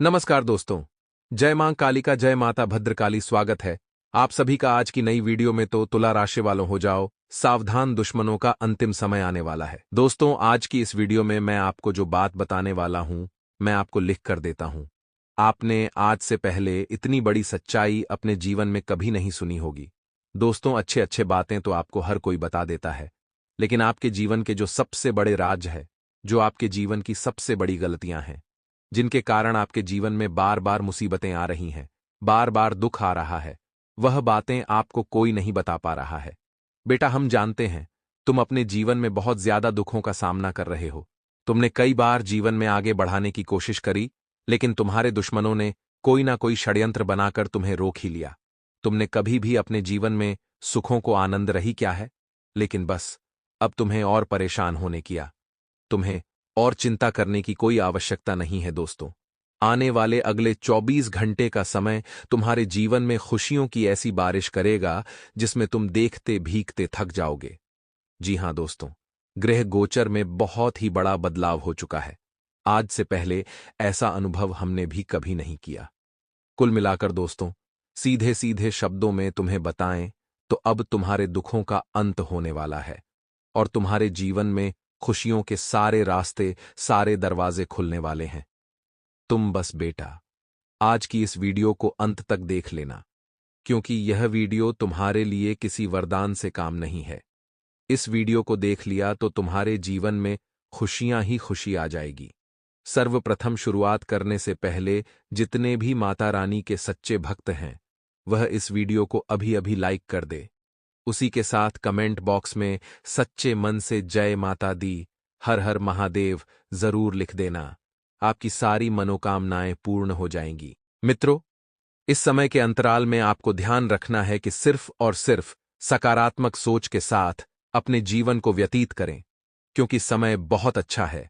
नमस्कार दोस्तों। जय मां कालिका, जय माता भद्रकाली। स्वागत है आप सभी का आज की नई वीडियो में। तो तुला राशि वालों हो जाओ सावधान, दुश्मनों का अंतिम समय आने वाला है। दोस्तों, आज की इस वीडियो में मैं आपको जो बात बताने वाला हूं, मैं आपको लिख कर देता हूं। आपने आज से पहले इतनी बड़ी सच्चाई अपने जीवन में कभी नहीं सुनी होगी। दोस्तों, अच्छे अच्छे बातें तो आपको हर कोई बता देता है, लेकिन आपके जीवन के जो सबसे बड़े राज है, जो आपके जीवन की सबसे बड़ी गलतियां हैं, जिनके कारण आपके जीवन में बार बार मुसीबतें आ रही हैं, बार बार दुख आ रहा है, वह बातें आपको कोई नहीं बता पा रहा है। बेटा, हम जानते हैं तुम अपने जीवन में बहुत ज्यादा दुखों का सामना कर रहे हो। तुमने कई बार जीवन में आगे बढ़ाने की कोशिश करी, लेकिन तुम्हारे दुश्मनों ने कोई ना कोई षड्यंत्र बनाकर तुम्हें रोक ही लिया। तुमने कभी भी अपने जीवन में सुखों को आनंद रही क्या है, लेकिन बस अब तुम्हें और परेशान होने किया। तुम्हें और चिंता करने की कोई आवश्यकता नहीं है दोस्तों। आने वाले अगले 24 घंटे का समय तुम्हारे जीवन में खुशियों की ऐसी बारिश करेगा जिसमें तुम देखते भीगते थक जाओगे। जी हां दोस्तों, ग्रह गोचर में बहुत ही बड़ा बदलाव हो चुका है। आज से पहले ऐसा अनुभव हमने भी कभी नहीं किया। कुल मिलाकर दोस्तों, सीधे सीधे शब्दों में तुम्हें बताएं तो अब तुम्हारे दुखों का अंत होने वाला है और तुम्हारे जीवन में खुशियों के सारे रास्ते, सारे दरवाजे खुलने वाले हैं। तुम बस बेटा आज की इस वीडियो को अंत तक देख लेना, क्योंकि यह वीडियो तुम्हारे लिए किसी वरदान से काम नहीं है। इस वीडियो को देख लिया तो तुम्हारे जीवन में खुशियां ही खुशी आ जाएगी। सर्वप्रथम शुरुआत करने से पहले जितने भी माता रानी के सच्चे भक्त हैं, वह इस वीडियो को अभी अभी लाइक कर दे। उसी के साथ कमेंट बॉक्स में सच्चे मन से जय माता दी, हर हर महादेव जरूर लिख देना। आपकी सारी मनोकामनाएं पूर्ण हो जाएंगी। मित्रों, इस समय के अंतराल में आपको ध्यान रखना है कि सिर्फ और सिर्फ सकारात्मक सोच के साथ अपने जीवन को व्यतीत करें, क्योंकि समय बहुत अच्छा है।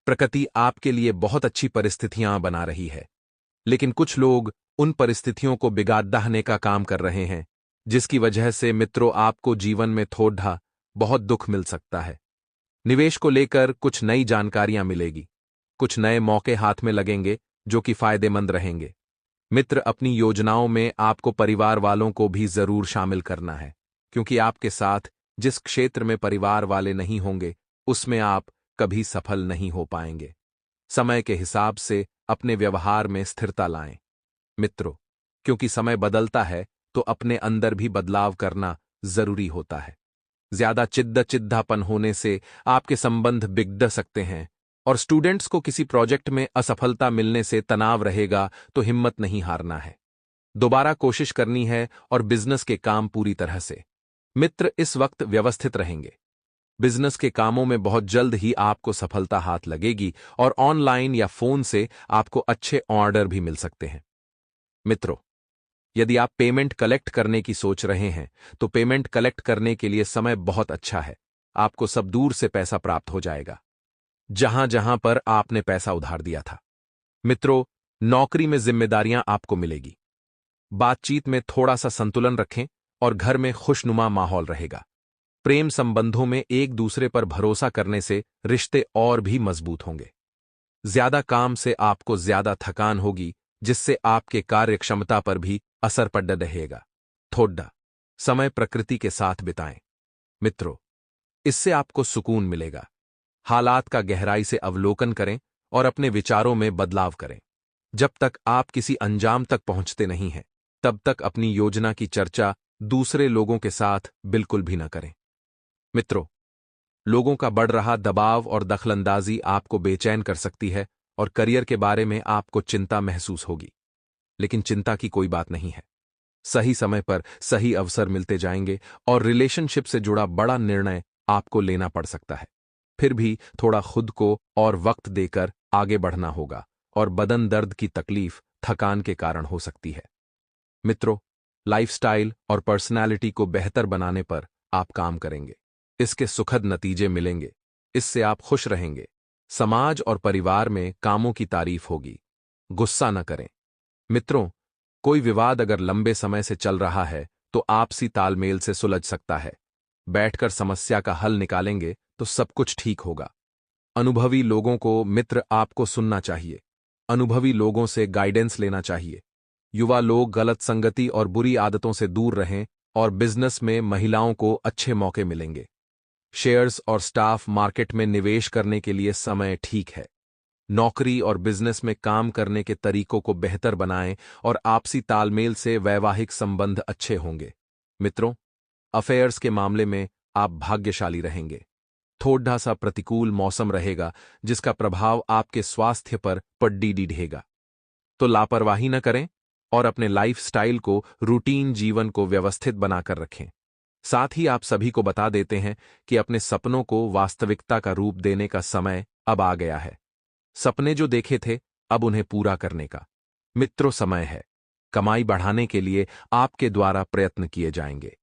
प्रकृति आपके लिए बहुत अच्छी परिस्थितियां बना रही है, लेकिन कुछ लोग उन परिस्थितियों को बिगाड़ने का काम कर रहे हैं, जिसकी वजह से मित्रों आपको जीवन में थोड़ा बहुत दुख मिल सकता है। निवेश को लेकर कुछ नई जानकारियां मिलेगी, कुछ नए मौके हाथ में लगेंगे जो कि फायदेमंद रहेंगे। मित्र, अपनी योजनाओं में आपको परिवार वालों को भी जरूर शामिल करना है, क्योंकि आपके साथ जिस क्षेत्र में परिवार वाले नहीं होंगे, उसमें आप कभी सफल नहीं हो पाएंगे। समय के हिसाब से अपने व्यवहार में स्थिरता लाएं मित्रों, क्योंकि समय बदलता है तो अपने अंदर भी बदलाव करना जरूरी होता है। ज्यादा चिद्दापन होने से आपके संबंध बिगड़ सकते हैं, और स्टूडेंट्स को किसी प्रोजेक्ट में असफलता मिलने से तनाव रहेगा, तो हिम्मत नहीं हारना है, दोबारा कोशिश करनी है और बिजनेस के काम पूरी तरह से। मित्र, इस वक्त व्यवस्थित रहेंगे। बिजनेस के कामों में बहुत जल्द ही आपको सफलता हाथ लगेगी और ऑनलाइन या फोन से आपको अच्छे ऑर्डर भी मिल सकते हैं। मित्रों, यदि आप पेमेंट कलेक्ट करने की सोच रहे हैं, तो पेमेंट कलेक्ट करने के लिए समय बहुत अच्छा है। आपको सब दूर से पैसा प्राप्त हो जाएगा, जहां जहां पर आपने पैसा उधार दिया था। मित्रों, नौकरी में जिम्मेदारियां आपको मिलेगी। बातचीत में थोड़ा सा संतुलन रखें और घर में खुशनुमा माहौल रहेगा। प्रेम संबंधों में एक दूसरे पर भरोसा करने से रिश्ते और भी मजबूत होंगे। ज्यादा काम से आपको ज्यादा थकान होगी, जिससे आपके कार्य क्षमता पर भी असर पड़ रहेगा। थोड़ा समय प्रकृति के साथ बिताएं मित्रों, इससे आपको सुकून मिलेगा। हालात का गहराई से अवलोकन करें और अपने विचारों में बदलाव करें। जब तक आप किसी अंजाम तक पहुंचते नहीं हैं, तब तक अपनी योजना की चर्चा दूसरे लोगों के साथ बिल्कुल भी न करें। मित्रों, लोगों का बढ़ रहा दबाव और दखलंदाजी आपको बेचैन कर सकती है और करियर के बारे में आपको चिंता महसूस होगी, लेकिन चिंता की कोई बात नहीं है। सही समय पर सही अवसर मिलते जाएंगे और रिलेशनशिप से जुड़ा बड़ा निर्णय आपको लेना पड़ सकता है। फिर भी थोड़ा खुद को और वक्त देकर आगे बढ़ना होगा, और बदन दर्द की तकलीफ थकान के कारण हो सकती है। मित्रों, लाइफस्टाइल और पर्सनालिटी को बेहतर बनाने पर आप काम करेंगे। इसके सुखद नतीजे मिलेंगे। इससे आप खुश रहेंगे। समाज और परिवार में कामों की तारीफ होगी। गुस्सा न करें मित्रों, कोई विवाद अगर लंबे समय से चल रहा है तो आपसी तालमेल से सुलझ सकता है। बैठकर समस्या का हल निकालेंगे तो सब कुछ ठीक होगा। अनुभवी लोगों को मित्र आपको सुनना चाहिए। अनुभवी लोगों से गाइडेंस लेना चाहिए। युवा लोग गलत संगति और बुरी आदतों से दूर रहें और बिजनेस में महिलाओं को अच्छे मौके मिलेंगे। शेयर्स और स्टाफ मार्केट में निवेश करने के लिए समय ठीक है। नौकरी और बिजनेस में काम करने के तरीकों को बेहतर बनाएं और आपसी तालमेल से वैवाहिक संबंध अच्छे होंगे। मित्रों, अफेयर्स के मामले में आप भाग्यशाली रहेंगे। थोड़ा सा प्रतिकूल मौसम रहेगा जिसका प्रभाव आपके स्वास्थ्य पर पड्डी ढेगा। तो लापरवाही न करें और अपने लाइफस्टाइल को, रूटीन जीवन को व्यवस्थित बनाकर रखें। साथ ही आप सभी को बता देते हैं कि अपने सपनों को वास्तविकता का रूप देने का समय अब आ गया है। सपने जो देखे थे, अब उन्हें पूरा करने का मित्रों समय है। कमाई बढ़ाने के लिए आपके द्वारा प्रयत्न किए जाएंगे।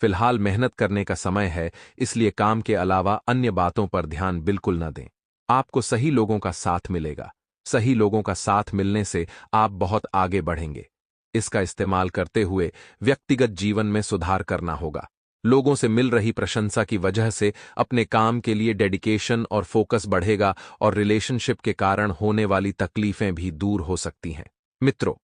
फिलहाल मेहनत करने का समय है, इसलिए काम के अलावा अन्य बातों पर ध्यान बिल्कुल न दें। आपको सही लोगों का साथ मिलेगा। सही लोगों का साथ मिलने से आप बहुत आगे बढ़ेंगे। इसका इस्तेमाल करते हुए व्यक्तिगत जीवन में सुधार करना होगा। लोगों से मिल रही प्रशंसा की वजह से अपने काम के लिए डेडिकेशन और फोकस बढ़ेगा और रिलेशनशिप के कारण होने वाली तकलीफें भी दूर हो सकती हैं। मित्रों,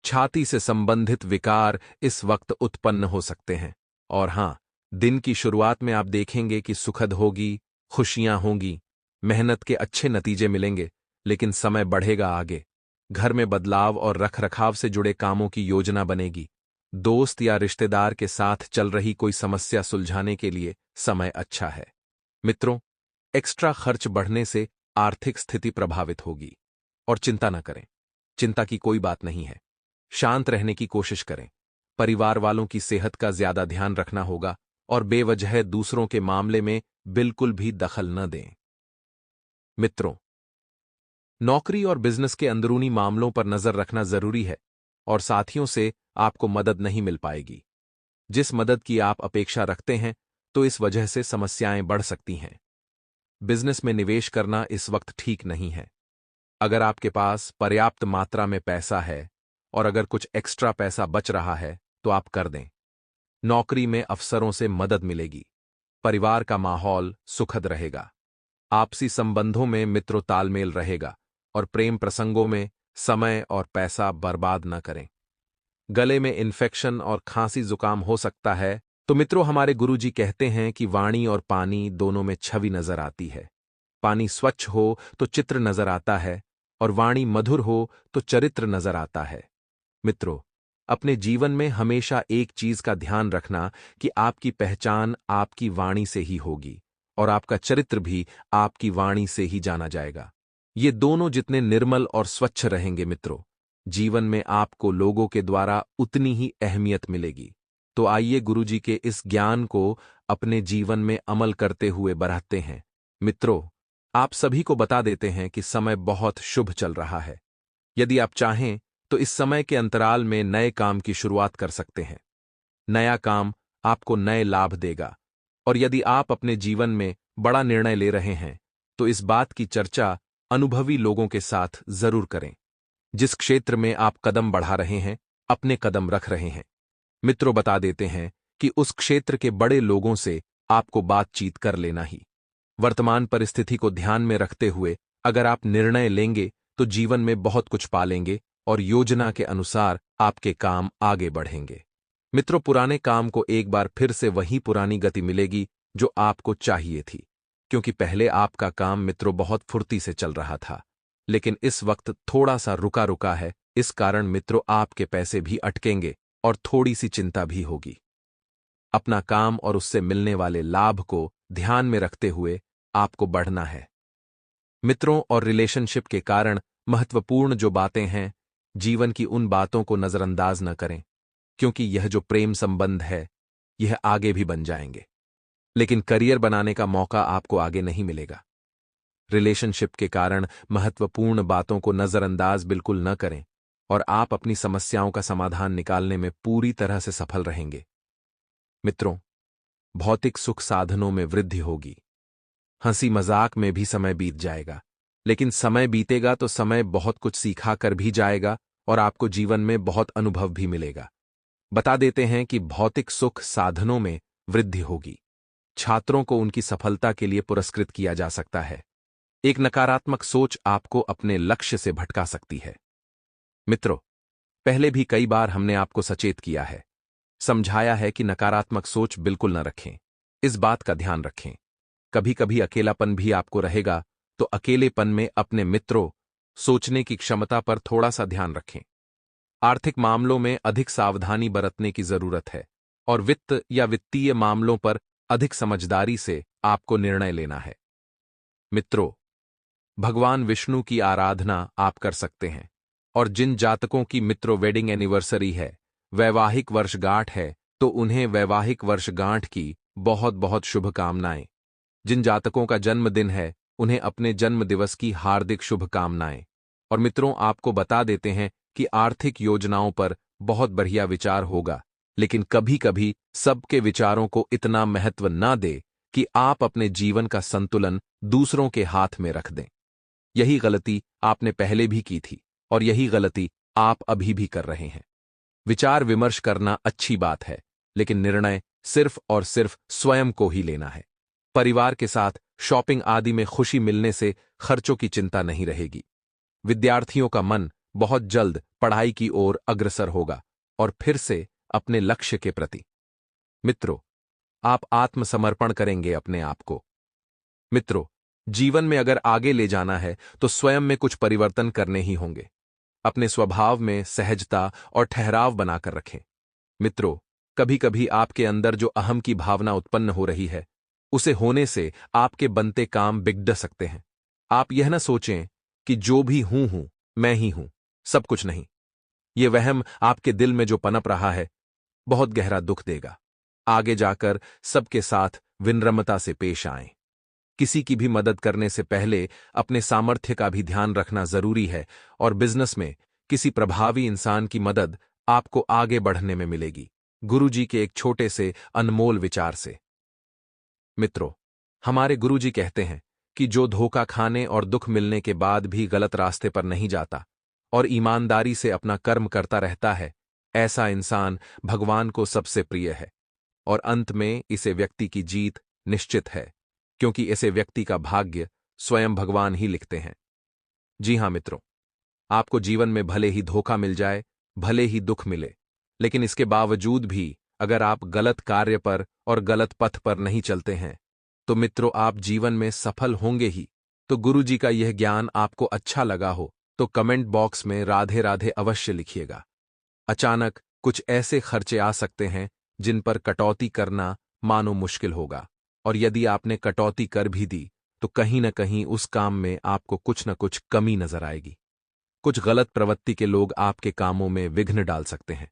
छाती से संबंधित विकार इस वक्त उत्पन्न हो सकते हैं। और हां, दिन की शुरुआत में आप देखेंगे कि सुखद होगी, खुशियां होंगी, मेहनत के अच्छे नतीजे मिलेंगे, लेकिन समय बढ़ेगा आगे। घर में बदलाव और रखरखाव से जुड़े कामों की योजना बनेगी। दोस्त या रिश्तेदार के साथ चल रही कोई समस्या सुलझाने के लिए समय अच्छा है। मित्रों, एक्स्ट्रा खर्च बढ़ने से आर्थिक स्थिति प्रभावित होगी। और चिंता न करें, चिंता की कोई बात नहीं है। शांत रहने की कोशिश करें। परिवार वालों की सेहत का ज्यादा ध्यान रखना होगा और बेवजह दूसरों के मामले में बिल्कुल भी दखल न दें। मित्रों, नौकरी और बिजनेस के अंदरूनी मामलों पर नजर रखना जरूरी है और साथियों से आपको मदद नहीं मिल पाएगी। जिस मदद की आप अपेक्षा रखते हैं, तो इस वजह से समस्याएं बढ़ सकती हैं। बिजनेस में निवेश करना इस वक्त ठीक नहीं है। अगर आपके पास पर्याप्त मात्रा में पैसा है और अगर कुछ एक्स्ट्रा पैसा बच रहा है, तो आप कर दें। नौकरी में अफसरों से मदद मिलेगी। परिवार का माहौल सुखद रहेगा। आपसी संबंधों में मित्रों तालमेल रहेगा और प्रेम प्रसंगों में समय और पैसा बर्बाद न करें। गले में इन्फेक्शन और खांसी जुकाम हो सकता है, तो मित्रों हमारे गुरुजी कहते हैं कि वाणी और पानी दोनों में छवि नजर आती है। पानी स्वच्छ हो तो चित्र नजर आता है और वाणी मधुर हो तो चरित्र नजर आता है। मित्रों, अपने जीवन में हमेशा एक चीज का ध्यान रखना कि आपकी पहचान आपकी वाणी से ही होगी और आपका चरित्र भी आपकी वाणी से ही जाना जाएगा। ये दोनों जितने निर्मल और स्वच्छ रहेंगे मित्रों, जीवन में आपको लोगों के द्वारा उतनी ही अहमियत मिलेगी। तो आइए गुरुजी के इस ज्ञान को अपने जीवन में अमल करते हुए बढ़ाते हैं। मित्रों, आप सभी को बता देते हैं कि समय बहुत शुभ चल रहा है। यदि आप चाहें तो इस समय के अंतराल में नए काम की शुरुआत कर सकते हैं। नया काम आपको नए लाभ देगा और यदि आप अपने जीवन में बड़ा निर्णय ले रहे हैं, तो इस बात की चर्चा अनुभवी लोगों के साथ जरूर करें। जिस क्षेत्र में आप कदम बढ़ा रहे हैं, अपने कदम रख रहे हैं, मित्रों बता देते हैं कि उस क्षेत्र के बड़े लोगों से आपको बातचीत कर लेना ही। वर्तमान परिस्थिति को ध्यान में रखते हुए अगर आप निर्णय लेंगे तो जीवन में बहुत कुछ पालेंगे और योजना के अनुसार आपके काम आगे बढ़ेंगे। मित्रों, पुराने काम को एक बार फिर से वही पुरानी गति मिलेगी जो आपको चाहिए थी, क्योंकि पहले आपका काम मित्रों बहुत फुर्ती से चल रहा था, लेकिन इस वक्त थोड़ा सा रुका रुका है। इस कारण मित्रों आपके पैसे भी अटकेंगे और थोड़ी सी चिंता भी होगी। अपना काम और उससे मिलने वाले लाभ को ध्यान में रखते हुए आपको बढ़ना है। मित्रों और रिलेशनशिप के कारण महत्वपूर्ण जो बातें हैं, जीवन की उन बातों को नजरअंदाज न करें, क्योंकि यह जो प्रेम संबंध है, यह आगे भी बन जाएंगे, लेकिन करियर बनाने का मौका आपको आगे नहीं मिलेगा। रिलेशनशिप के कारण महत्वपूर्ण बातों को नजरअंदाज बिल्कुल न करें और आप अपनी समस्याओं का समाधान निकालने में पूरी तरह से सफल रहेंगे। मित्रों, भौतिक सुख साधनों में वृद्धि होगी। हंसी मजाक में भी समय बीत जाएगा, लेकिन समय बीतेगा तो समय बहुत कुछ सिखा कर भी जाएगा और आपको जीवन में बहुत अनुभव भी मिलेगा। बता देते हैं कि भौतिक सुख साधनों में वृद्धि होगी। छात्रों को उनकी सफलता के लिए पुरस्कृत किया जा सकता है। एक नकारात्मक सोच आपको अपने लक्ष्य से भटका सकती है। मित्रों, पहले भी कई बार हमने आपको सचेत किया है, समझाया है कि नकारात्मक सोच बिल्कुल न रखें। इस बात का ध्यान रखें। कभी कभी अकेलापन भी आपको रहेगा, तो अकेलेपन में अपने मित्रों, सोचने की क्षमता पर थोड़ा सा ध्यान रखें। आर्थिक मामलों में अधिक सावधानी बरतने की जरूरत है और वित्त या वित्तीय मामलों पर अधिक समझदारी से आपको निर्णय लेना है। मित्रों, भगवान विष्णु की आराधना आप कर सकते हैं, और जिन जातकों की मित्रों वेडिंग एनिवर्सरी है, वैवाहिक वर्षगांठ है, तो उन्हें वैवाहिक वर्षगांठ की बहुत बहुत शुभकामनाएं। जिन जातकों का जन्मदिन है, उन्हें अपने जन्मदिवस की हार्दिक शुभकामनाएं। और मित्रों, आपको बता देते हैं कि आर्थिक योजनाओं पर बहुत बढ़िया विचार होगा, लेकिन कभी कभी सबके विचारों को इतना महत्व ना दे कि आप अपने जीवन का संतुलन दूसरों के हाथ में रख दें। यही गलती आपने पहले भी की थी, और यही गलती आप अभी भी कर रहे हैं। विचार विमर्श करना अच्छी बात है, लेकिन निर्णय सिर्फ और सिर्फ स्वयं को ही लेना है। परिवार के साथ शॉपिंग आदि में खुशी मिलने से खर्चों की चिंता नहीं रहेगी। विद्यार्थियों का मन बहुत जल्द पढ़ाई की ओर अग्रसर होगा और फिर से अपने लक्ष्य के प्रति। मित्रों, आप आत्मसमर्पण करेंगे अपने आप को। मित्रों, जीवन में अगर आगे ले जाना है तो स्वयं में कुछ परिवर्तन करने ही होंगे। अपने स्वभाव में सहजता और ठहराव बनाकर रखें। मित्रों, कभी कभी आपके अंदर जो अहम की भावना उत्पन्न हो रही है, उसे होने से आपके बनते काम बिगड़ सकते हैं। आप यह न सोचें कि जो भी हूं मैं ही हूं, सब कुछ नहीं। ये वहम आपके दिल में जो पनप रहा है, बहुत गहरा दुख देगा। आगे जाकर सबके साथ विनम्रता से पेश आएं। किसी की भी मदद करने से पहले अपने सामर्थ्य का भी ध्यान रखना जरूरी है, और बिजनेस में किसी प्रभावी इंसान की मदद आपको आगे बढ़ने में मिलेगी, गुरुजी के एक छोटे से अनमोल विचार से। मित्रों, हमारे गुरुजी कहते हैं कि जो धोखा खाने और दुख मिलने के बाद भी गलत रास्ते पर नहीं जाता और ईमानदारी से अपना कर्म करता रहता है, ऐसा इंसान भगवान को सबसे प्रिय है, और अंत में इसे व्यक्ति की जीत निश्चित है, क्योंकि इसे व्यक्ति का भाग्य स्वयं भगवान ही लिखते हैं। जी हां मित्रों, आपको जीवन में भले ही धोखा मिल जाए, भले ही दुख मिले, लेकिन इसके बावजूद भी अगर आप गलत कार्य पर और गलत पथ पर नहीं चलते हैं, तो मित्रों आप जीवन में सफल होंगे ही। तो गुरुजी का यह ज्ञान आपको अच्छा लगा हो तो कमेंट बॉक्स में राधे राधे अवश्य लिखिएगा। अचानक कुछ ऐसे खर्चे आ सकते हैं जिन पर कटौती करना मानो मुश्किल होगा, और यदि आपने कटौती कर भी दी तो कहीं न कहीं उस काम में आपको कुछ न कुछ कमी नजर आएगी। कुछ गलत प्रवृत्ति के लोग आपके कामों में विघ्न डाल सकते हैं,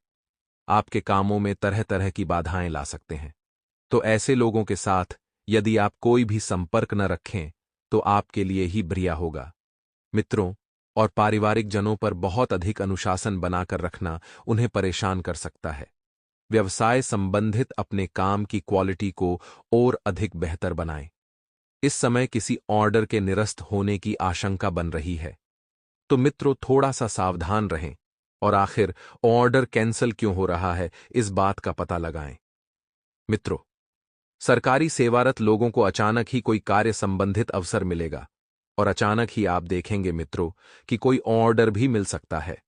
आपके कामों में तरह तरह की बाधाएं ला सकते हैं। तो ऐसे लोगों के साथ यदि आप कोई भी संपर्क न रखें तो आपके लिए ही बढ़िया होगा। मित्रों और पारिवारिक जनों पर बहुत अधिक अनुशासन बनाकर रखना उन्हें परेशान कर सकता है। व्यवसाय संबंधित अपने काम की क्वालिटी को और अधिक बेहतर बनाएं। इस समय किसी ऑर्डर के निरस्त होने की आशंका बन रही है, तो मित्रों थोड़ा सा सावधान रहें और आखिर ऑर्डर कैंसिल क्यों हो रहा है, इस बात का पता लगाएं। मित्रों, सरकारी सेवारत लोगों को अचानक ही कोई कार्य संबंधित अवसर मिलेगा, और अचानक ही आप देखेंगे मित्रों कि कोई ऑर्डर भी मिल सकता है।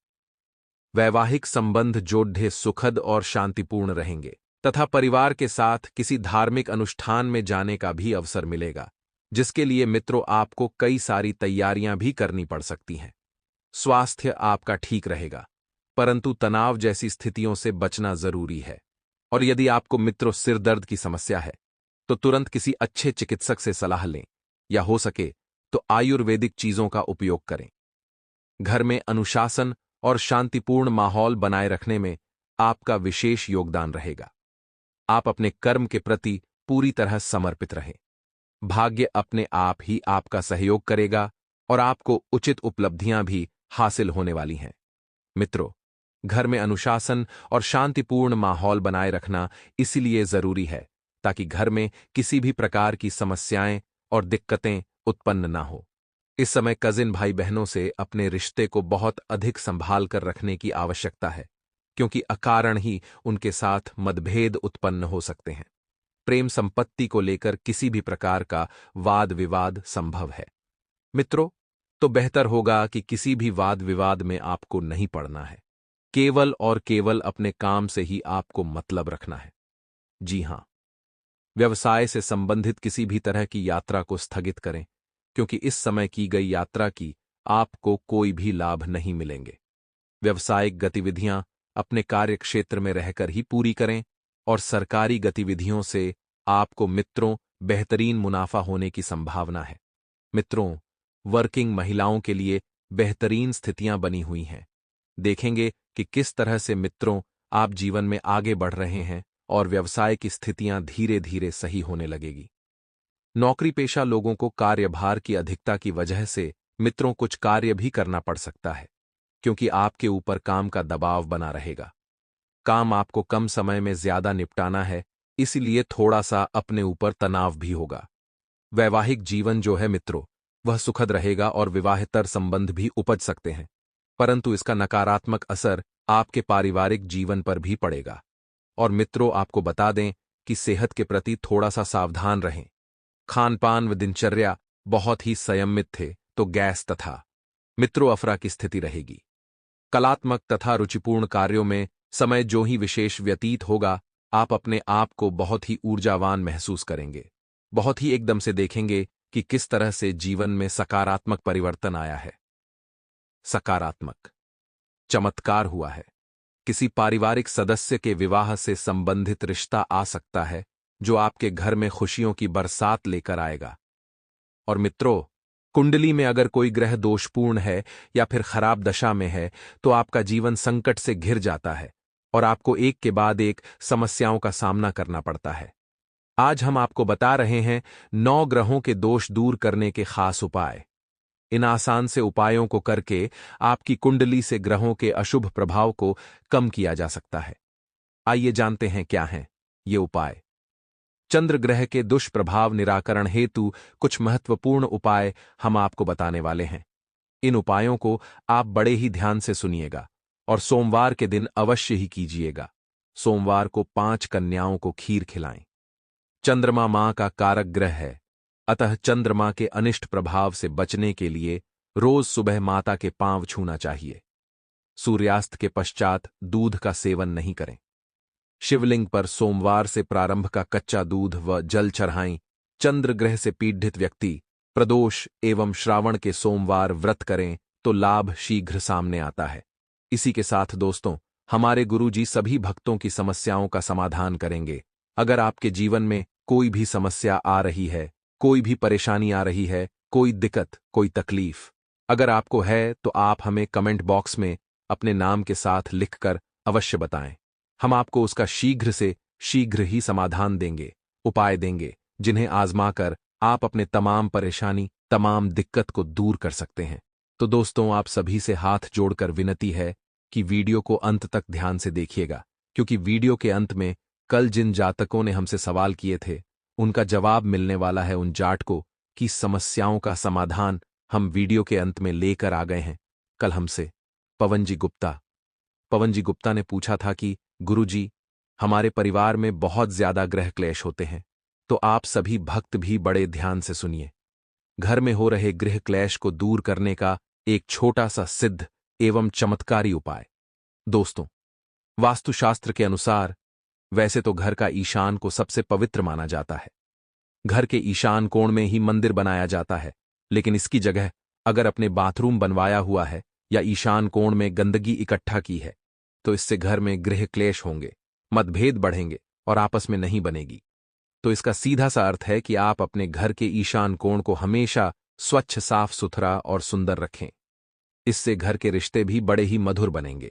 वैवाहिक संबंध जोड़े सुखद और शांतिपूर्ण रहेंगे, तथा परिवार के साथ किसी धार्मिक अनुष्ठान में जाने का भी अवसर मिलेगा, जिसके लिए मित्रों आपको कई सारी तैयारियां भी करनी पड़ सकती हैं। स्वास्थ्य आपका ठीक रहेगा, परंतु तनाव जैसी स्थितियों से बचना जरूरी है। और यदि आपको मित्रों सिर दर्द की समस्या है तो तुरंत किसी अच्छे चिकित्सक से सलाह लें, या हो सके तो आयुर्वेदिक चीजों का उपयोग करें। घर में अनुशासन और शांतिपूर्ण माहौल बनाए रखने में आपका विशेष योगदान रहेगा। आप अपने कर्म के प्रति पूरी तरह समर्पित रहें। भाग्य अपने आप ही आपका सहयोग करेगा और आपको उचित उपलब्धियां भी हासिल होने वाली हैं। मित्रों, घर में अनुशासन और शांतिपूर्ण माहौल बनाए रखना इसलिए जरूरी है ताकि घर में किसी भी प्रकार की समस्याएं और दिक्कतें उत्पन्न ना हो। इस समय कजिन भाई बहनों से अपने रिश्ते को बहुत अधिक संभाल कर रखने की आवश्यकता है, क्योंकि अकारण ही उनके साथ मतभेद उत्पन्न हो सकते हैं। प्रेम संपत्ति को लेकर किसी भी प्रकार का वाद विवाद संभव है। मित्रों, तो बेहतर होगा कि किसी भी वाद विवाद में आपको नहीं पड़ना है। केवल और केवल अपने काम से ही आपको मतलब रखना है। जी हां, व्यवसाय से संबंधित किसी भी तरह की यात्रा को स्थगित करें, क्योंकि इस समय की गई यात्रा की आपको कोई भी लाभ नहीं मिलेंगे। व्यावसायिक गतिविधियां अपने कार्य क्षेत्र में रहकर ही पूरी करें और सरकारी गतिविधियों से आपको मित्रों बेहतरीन मुनाफा होने की संभावना है। मित्रों, वर्किंग महिलाओं के लिए बेहतरीन स्थितियां बनी हुई हैं। देखेंगे कि किस तरह से मित्रों आप जीवन में आगे बढ़ रहे हैं और व्यवसाय की स्थितियां धीरे धीरे सही होने लगेगी। नौकरी पेशा लोगों को कार्यभार की अधिकता की वजह से मित्रों कुछ कार्य भी करना पड़ सकता है, क्योंकि आपके ऊपर काम का दबाव बना रहेगा। काम आपको कम समय में ज्यादा निपटाना है, इसलिए थोड़ा सा अपने ऊपर तनाव भी होगा। वैवाहिक जीवन जो है मित्रों, वह सुखद रहेगा और विवाहेतर संबंध भी उपज सकते हैं, परंतु इसका नकारात्मक असर आपके पारिवारिक जीवन पर भी पड़ेगा। और मित्रों, आपको बता दें कि सेहत के प्रति थोड़ा सा सावधान रहें। खानपान व दिनचर्या बहुत ही संयमित थे तो गैस तथा मित्रों अफरा की स्थिति रहेगी। कलात्मक तथा रुचिपूर्ण कार्यों में समय जो ही विशेष व्यतीत होगा, आप अपने आप को बहुत ही ऊर्जावान महसूस करेंगे। बहुत ही एकदम से देखेंगे कि किस तरह से जीवन में सकारात्मक परिवर्तन आया है। सकारात्मक चमत्कार हुआ है। किसी पारिवारिक सदस्य के विवाह से संबंधित रिश्ता आ सकता है, जो आपके घर में खुशियों की बरसात लेकर आएगा। और मित्रों, कुंडली में अगर कोई ग्रह दोषपूर्ण है या फिर खराब दशा में है, तो आपका जीवन संकट से घिर जाता है और आपको एक के बाद एक समस्याओं का सामना करना पड़ता है। आज हम आपको बता रहे हैं 9 ग्रहों के दोष दूर करने के खास उपाय। इन आसान से उपायों को करके आपकी कुंडली से ग्रहों के अशुभ प्रभाव को कम किया जा सकता है। आइए जानते हैं क्या हैं ये उपाय। चंद्र ग्रह के दुष्प्रभाव निराकरण हेतु कुछ महत्वपूर्ण उपाय हम आपको बताने वाले हैं। इन उपायों को आप बड़े ही ध्यान से सुनिएगा और सोमवार के दिन अवश्य ही कीजिएगा। सोमवार को 5 कन्याओं को खीर खिलाएं। चंद्रमा मां का कारक ग्रह है, अतः चंद्रमा के अनिष्ट प्रभाव से बचने के लिए रोज सुबह माता के पांव छूना चाहिए। सूर्यास्त के पश्चात दूध का सेवन नहीं करें। शिवलिंग पर सोमवार से प्रारंभ का कच्चा दूध व जल चढ़ाएं। चंद्र ग्रह से पीड़ित व्यक्ति प्रदोष एवं श्रावण के सोमवार व्रत करें तो लाभ शीघ्र सामने आता है। इसी के साथ दोस्तों, हमारे गुरुजी सभी भक्तों की समस्याओं का समाधान करेंगे। अगर आपके जीवन में कोई भी समस्या आ रही है, कोई भी परेशानी आ रही है, कोई दिक्कत, कोई तकलीफ अगर आपको है, तो आप हमें कमेंट बॉक्स में अपने नाम के साथ लिखकर अवश्य बताएं। हम आपको उसका शीघ्र से शीघ्र ही समाधान देंगे, उपाय देंगे, जिन्हें आजमाकर आप अपने तमाम परेशानी, तमाम दिक्कत को दूर कर सकते हैं। तो दोस्तों, आप सभी से हाथ जोड़कर विनती है कि वीडियो को अंत तक ध्यान से देखिएगा, क्योंकि वीडियो के अंत में कल जिन जातकों ने हमसे सवाल किए थे, उनका जवाब मिलने वाला है उन जातकों की समस्याओं का समाधान हम वीडियो के अंत में लेकर आ गए हैं। कल हमसे पवन जी गुप्ता ने पूछा था कि गुरुजी, हमारे परिवार में बहुत ज्यादा ग्रह क्लेश होते हैं, तो आप सभी भक्त भी बड़े ध्यान से सुनिए। घर में हो रहे गृह क्लेश को दूर करने का एक छोटा सा सिद्ध एवं चमत्कारी उपाय। दोस्तों, वास्तुशास्त्र के अनुसार वैसे तो घर का ईशान को सबसे पवित्र माना जाता है। घर के ईशान कोण में ही मंदिर बनाया जाता है, लेकिन इसकी जगह अगर अपने बाथरूम बनवाया हुआ है या ईशान कोण में गंदगी इकट्ठा की है, तो इससे घर में गृह क्लेश होंगे, मतभेद बढ़ेंगे और आपस में नहीं बनेगी। तो इसका सीधा सा अर्थ है कि आप अपने घर के ईशान कोण को हमेशा स्वच्छ, साफ सुथरा और सुंदर रखें। इससे घर के रिश्ते भी बड़े ही मधुर बनेंगे।